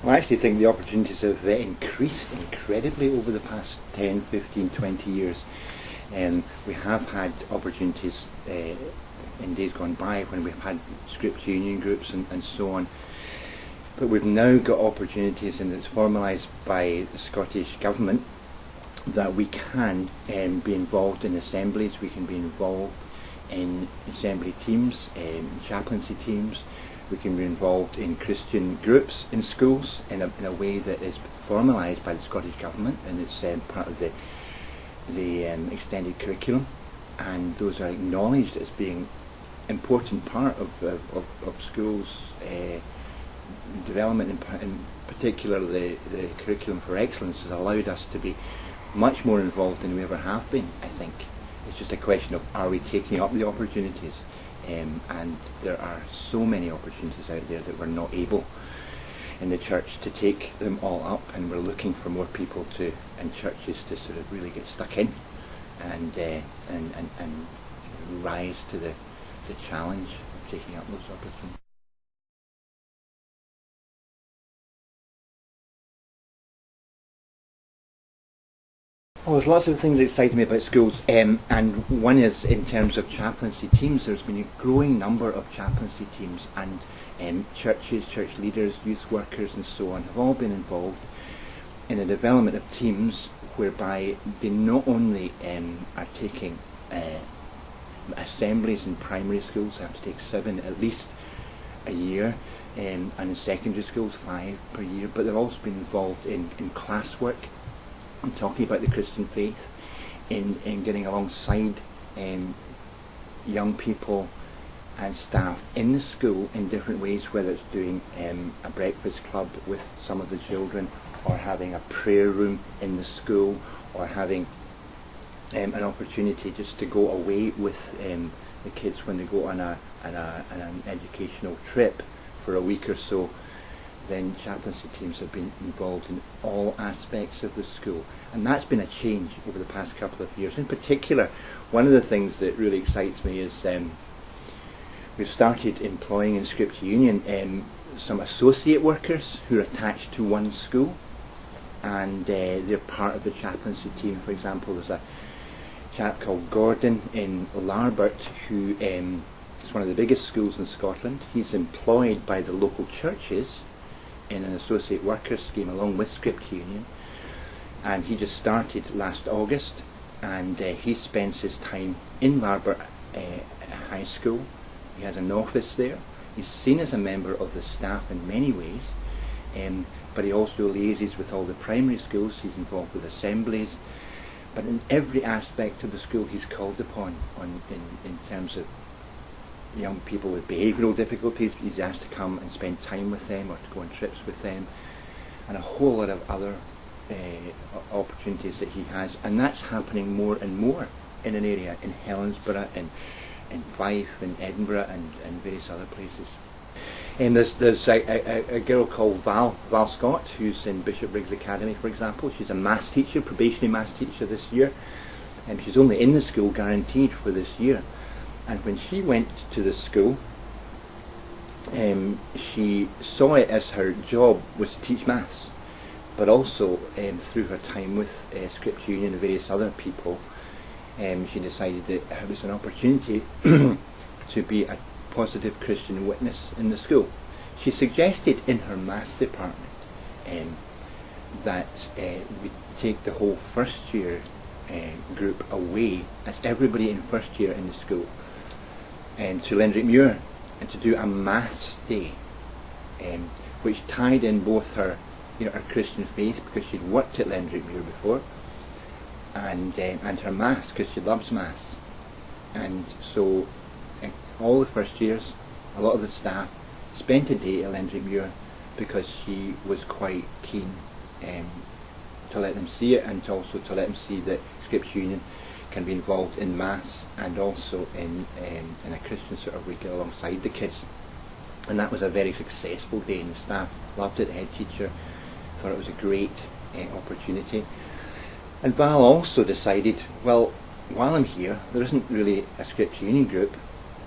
Well, I actually think the opportunities have increased incredibly over the past 10, 15, 20 years. We have had opportunities in days gone by when we've had scripture union groups and so on. But we've now got opportunities, and it's formalised by the Scottish Government, that we can be involved in assemblies, we can be involved in assembly teams, chaplaincy teams, we can be involved in Christian groups in schools in a way that is formalised by the Scottish Government, and it's part of the extended curriculum, and those are acknowledged as being important part of schools' development. In particular, the curriculum for excellence has allowed us to be much more involved than we ever have been, I think. It's just a question of, are we taking up the opportunities? And there are so many opportunities out there that we're not able in the church to take them all up, and we're looking for more people and churches to sort of really get stuck in and rise to the challenge of taking up those opportunities. Well, there's lots of things that excite me about schools, and one is in terms of chaplaincy teams. There's been a growing number of chaplaincy teams, and churches, church leaders, youth workers and so on have all been involved in the development of teams whereby they not only are taking assemblies in primary schools. They have to take 7 at least a year, and in secondary schools 5 per year, but they've also been involved in classwork, in talking about the Christian faith, in getting alongside young people and staff in the school in different ways, whether it's doing a breakfast club with some of the children, or having a prayer room in the school, or having an opportunity just to go away with the kids when they go on an educational trip for a week or so. Then chaplaincy teams have been involved in all aspects of the school, and that's been a change over the past couple of years. In particular, one of the things that really excites me is we've started employing in Scripture Union some associate workers who are attached to one school, and they're part of the chaplaincy team. For example, there's a chap called Gordon in Larbert who is one of the biggest schools in Scotland. He's employed by the local churches in an associate worker scheme along with Scripture Union, and he just started last August, and he spends his time in Larbert High School. He has an office there. He's seen as a member of the staff in many ways, but he also liaises with all the primary schools. He's involved with assemblies, but in every aspect of the school he's called upon in terms of young people with behavioural difficulties. He's asked to come and spend time with them, or to go on trips with them, and a whole lot of other opportunities that he has, and that's happening more and more in an area in Helensburgh, in Fife, in Edinburgh, and various other places. And there's a girl called Val Scott, who's in Bishop Briggs Academy, for example. She's a maths teacher, probationary maths teacher this year, and she's only in the school guaranteed for this year. And when she went to the school, she saw it as her job was to teach maths, but also through her time with Scripture Union and various other people, she decided that it was an opportunity to be a positive Christian witness in the school. She suggested in her maths department that we take the whole first year group away, as everybody in first year in the school, to Lendrickmuir, and to do a maths day, which tied in both her, her Christian faith, because she'd worked at Lendrickmuir before, and her maths, because she loves maths. And so all the first years, a lot of the staff spent a day at Lendrickmuir, because she was quite keen to let them see it, and also to let them see that Scripture Union can be involved in maths and also in a Christian sort of week alongside the kids. And that was a very successful day, and the staff loved it. The head teacher thought it was a great opportunity. And Val also decided, well, while I'm here, there isn't really a Scripture Union group,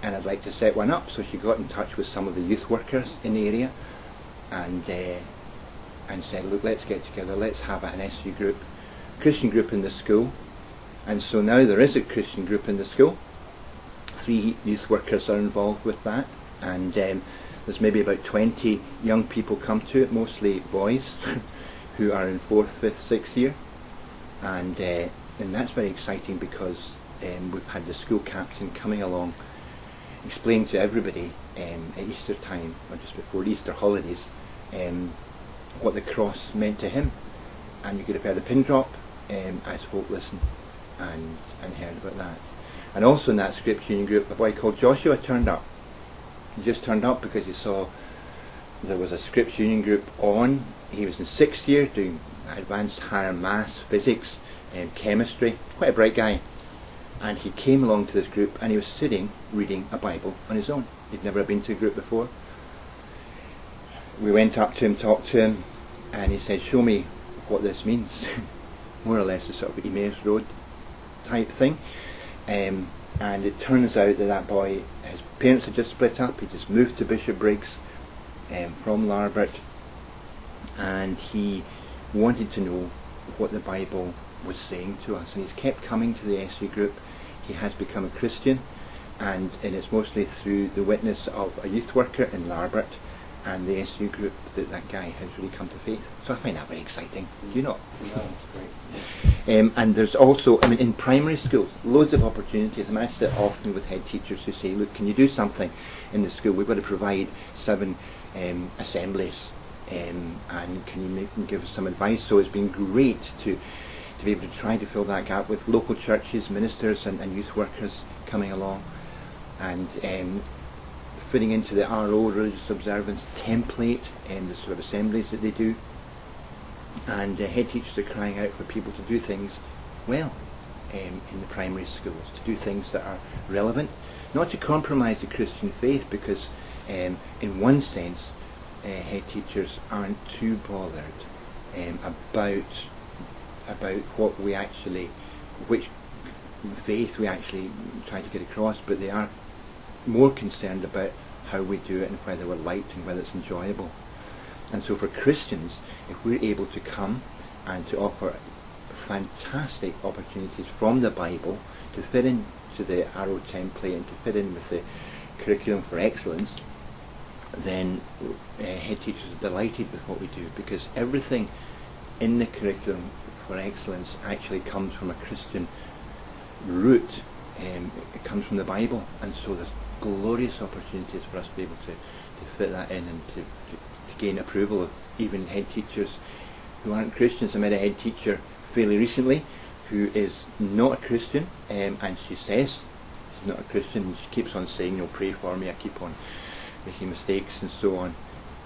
and I'd like to set one up. So she got in touch with some of the youth workers in the area, and and said, look, let's get together, let's have an SU group, Christian group in the school. And so now there is a Christian group in the school. 3 youth workers are involved with that, and there's maybe about 20 young people come to it, mostly boys who are in 4th, 5th, 6th year, and that's very exciting because we've had the school captain coming along explaining to everybody at Easter time, or just before Easter holidays, what the cross meant to him. And you could have heard a pin drop as folk listened and heard about that. And also in that scripture union group, a boy called Joshua turned up. He just turned up because he saw there was a scripture union group on. He was in 6th year doing advanced higher maths, physics, chemistry, quite a bright guy. And he came along to this group and he was sitting reading a Bible on his own. He'd never been to a group before. We went up to him, talked to him, and he said, show me what this means. More or less a sort of Emmaus Road type thing. And it turns out that boy, his parents had just split up. He just moved to Bishopbriggs from Larbert, and he wanted to know what the Bible was saying to us. And he's kept coming to the SU group. He has become a Christian, and it's mostly through the witness of a youth worker in Larbert and the SU group that guy has really come to faith. So I find that very exciting. Do you not? No, that's great. And there's also, in primary schools, loads of opportunities. I sit often with head teachers who say, look, can you do something in the school? We've got to provide 7 assemblies, and can you give us some advice? So it's been great to be able to try to fill that gap with local churches, ministers and youth workers coming along, and fitting into the RO, religious observance template, and the sort of assemblies that they do. And head teachers are crying out for people to do things well in the primary schools, to do things that are relevant, not to compromise the Christian faith, because in one sense head teachers aren't too bothered about what we actually, which faith we actually try to get across, but they are more concerned about how we do it and whether we're liked and whether it's enjoyable. And so for Christians, if we're able to come and to offer fantastic opportunities from the Bible to fit into the Arrow template and to fit in with the curriculum for excellence, then head teachers are delighted with what we do, because everything in the curriculum for excellence actually comes from a Christian root. It comes from the Bible, and so there's glorious opportunities for us to be able to fit that in and to gain approval of even head teachers who aren't Christians. I met a head teacher fairly recently who is not a Christian, and she says she's not a Christian, and she keeps on saying, you'll pray for me, I keep on making mistakes and so on.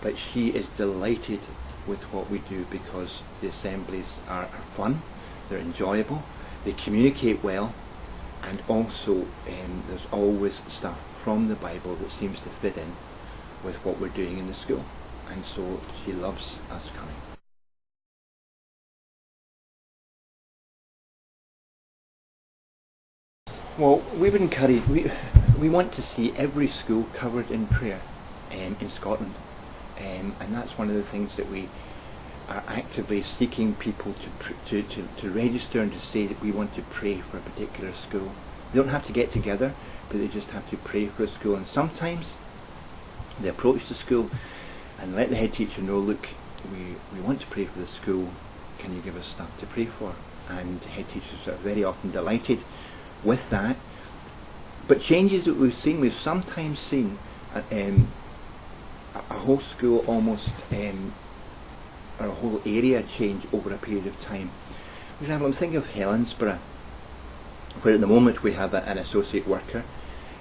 But she is delighted with what we do because the assemblies are fun, they're enjoyable, they communicate well, and also there's always stuff from the Bible that seems to fit in with what we're doing in the school. And so she loves us coming. Well, we would encourage, we want to see every school covered in prayer in Scotland. And that's one of the things that we are actively seeking people to register and to say that we want to pray for a particular school. They don't have to get together, but they just have to pray for a school. And sometimes they approach the school and let the head teacher know, look, we want to pray for the school, can you give us stuff to pray for? And head teachers are very often delighted with that. But changes that we've sometimes seen a whole school almost, or a whole area change over a period of time. For example, I'm thinking of Helensburgh, where at the moment we have an associate worker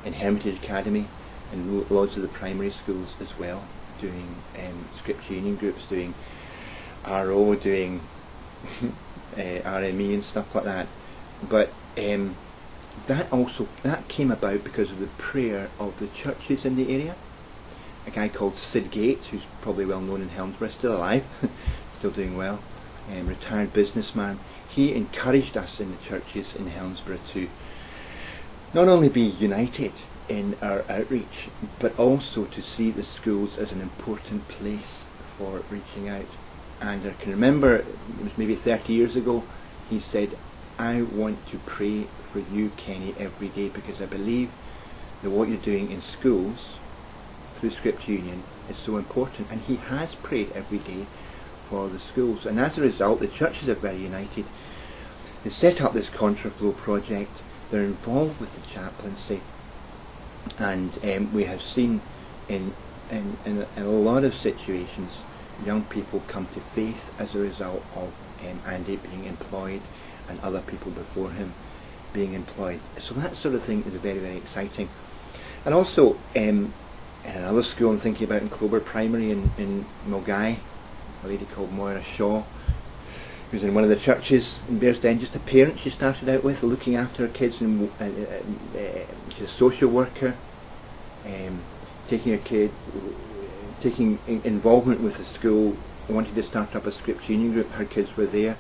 in Hermitage Academy and loads of the primary schools as well, doing scripture union groups, doing RO, doing RME and stuff like that. But that came about because of the prayer of the churches in the area. A guy called Sid Gates, who's probably well known in Helensburgh, still alive, still doing well, retired businessman. He encouraged us in the churches in Helensburgh to not only be united in our outreach, but also to see the schools as an important place for reaching out. And I can remember, it was maybe 30 years ago, he said, I want to pray for you, Kenny, every day, because I believe that what you're doing in schools through Scripture Union is so important. And he has prayed every day for the schools. And as a result, the churches are very united. They set up this Contraflow project. They're involved with the chaplaincy. And we have seen in a lot of situations, young people come to faith as a result of Andy being employed and other people before him being employed. So that sort of thing is very, very exciting. And also in another school I'm thinking about in Clover Primary in McKie, a lady called Moira Shaw, who's in one of the churches in Bearsden, just a parent she started out with, looking after her kids, and she's a social worker, taking involvement with the school, wanted to start up a Scripture Union group. Her kids were there,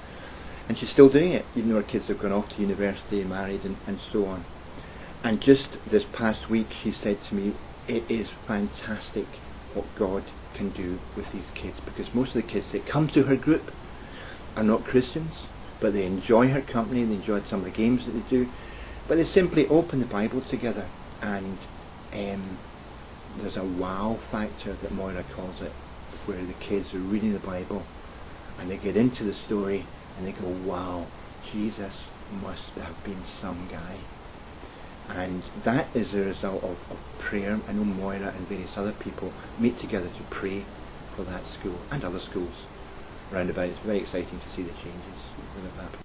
and she's still doing it, even though her kids have gone off to university, married, and so on. And just this past week she said to me, it is fantastic what God can do with these kids, because most of the kids that come to her group are not Christians, but they enjoy her company, they enjoy some of the games that they do, but they simply open the Bible together, and there's a wow factor that Moira calls it, where the kids are reading the Bible and they get into the story and they go, wow, Jesus must have been some guy. And that is a result of prayer. I know Moira and various other people meet together to pray for that school and other schools round about. It's very exciting to see the changes that have happened.